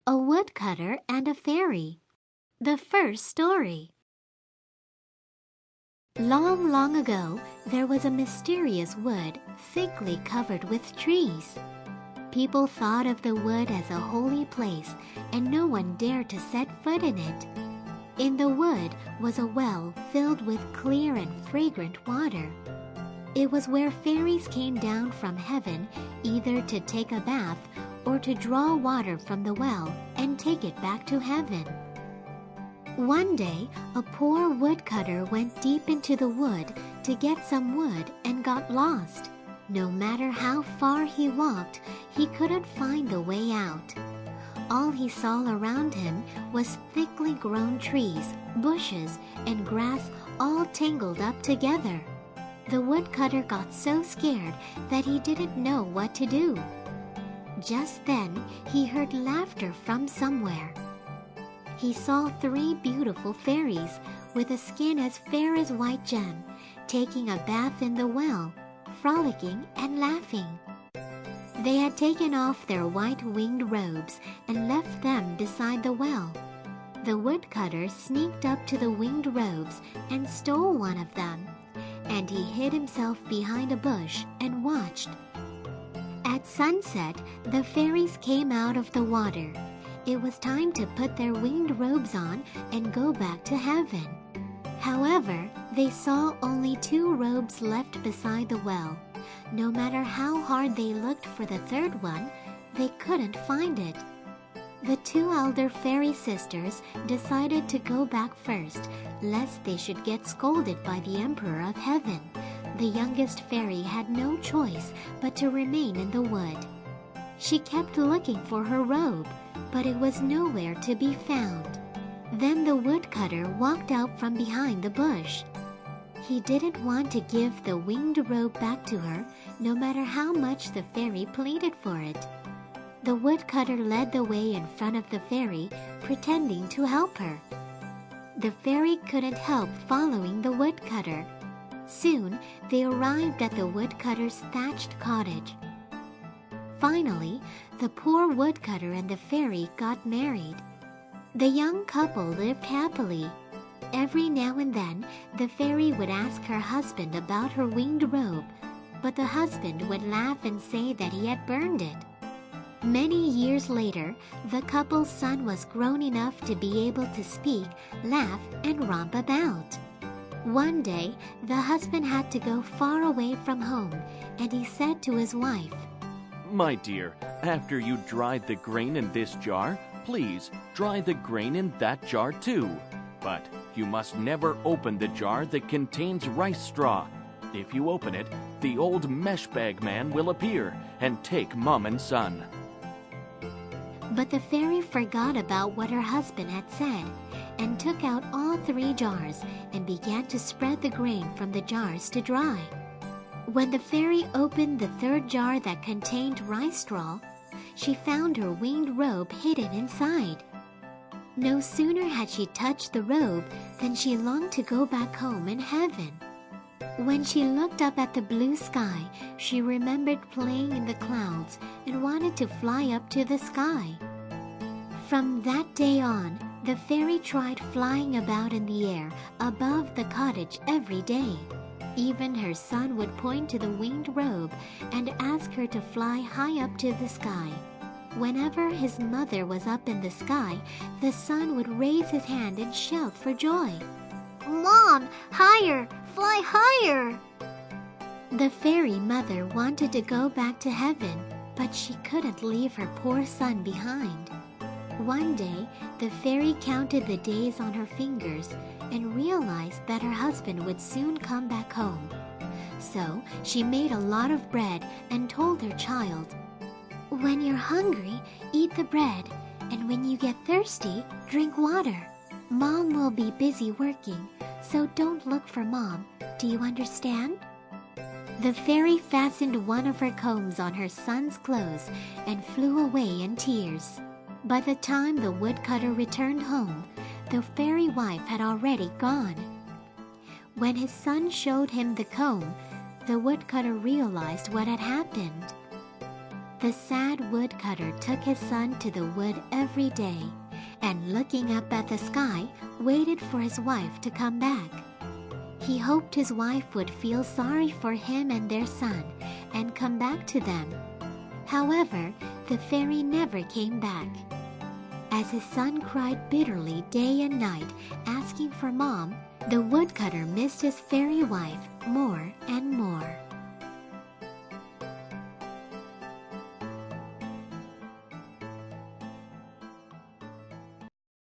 A Woodcutter and a Fairy. The first story. Long, long ago, there was a mysterious wood thickly covered with trees. People thought of the wood as a holy place, and no one dared to set foot in it. In the wood was a well filled with clear and fragrant water. It was where fairies came down from heaven either to take a bath or to draw water from the well and take it back to heaven. One day, a poor woodcutter went deep into the wood to get some wood and got lost. No matter how far he walked, he couldn't find the way out. All he saw around him was thickly grown trees, bushes, and grass all tangled up together. The woodcutter got so scared that he didn't know what to do. Just then, he heard laughter from somewhere. He saw 3 beautiful fairies with a skin as fair as white gem, taking a bath in the well, frolicking and laughing. They had taken off their white winged robes and left them beside the well. The woodcutter sneaked up to the winged robes and stole one of them, and he hid himself behind a bush and watched. At sunset, the fairies came out of the water. It was time to put their winged robes on and go back to heaven. However, they saw only 2 robes left beside the well. No matter how hard they looked for the 3rd one, they couldn't find it. The 2 elder fairy sisters decided to go back first, lest they should get scolded by the Emperor of Heaven. The youngest fairy had no choice but to remain in the wood. She kept looking for her robe, but it was nowhere to be found. Then the woodcutter walked out from behind the bush. He didn't want to give the winged robe back to her, no matter how much the fairy pleaded for it. The woodcutter led the way in front of the fairy, pretending to help her. The fairy couldn't help following the woodcutter. Soon, they arrived at the woodcutter's thatched cottage. Finally, the poor woodcutter and the fairy got married. The young couple lived happily. Every now and then, the fairy would ask her husband about her winged robe, but the husband would laugh and say that he had burned it. Many years later, the couple's son was grown enough to be able to speak, laugh, and romp about. One day, the husband had to go far away from home, and he said to his wife, "My dear, after you dried the grain in this jar, please dry the grain in that jar too. But you must never open the jar that contains rice straw. If you open it, the old mesh bag man will appear and take Mom and Son." But the fairy forgot about what her husband had said and took out all 3 jars and began to spread the grain from the jars to dry. When the fairy opened the 3rd jar that contained rice straw, she found her winged robe hidden inside. No sooner had she touched the robe than she longed to go back home in heaven. When she looked up at the blue sky, she remembered playing in the clouds and wanted to fly up to the sky. From that day on, the fairy tried flying about in the air above the cottage every day. Even her son would point to the winged robe and ask her to fly high up to the sky. Whenever his mother was up in the sky, the son would raise his hand and shout for joy. "Mom, higher! Fly higher!" The fairy mother wanted to go back to heaven, but she couldn't leave her poor son behind. One day, the fairy counted the days on her fingers and realized that her husband would soon come back home. So she made a lot of bread and told her child, "When you're hungry, eat the bread, and when you get thirsty, drink water. Mom will be busy working, so don't look for Mom. Do you understand?" The fairy fastened one of her combs on her son's clothes and flew away in tears. By the time the woodcutter returned home, the fairy wife had already gone. When his son showed him the comb, the woodcutter realized what had happened. The sad woodcutter took his son to the wood every day, and looking up at the sky, waited for his wife to come back. He hoped his wife would feel sorry for him and their son and come back to them. However, the fairy never came back. As his son cried bitterly day and night, asking for Mom, the woodcutter missed his fairy wife more and more.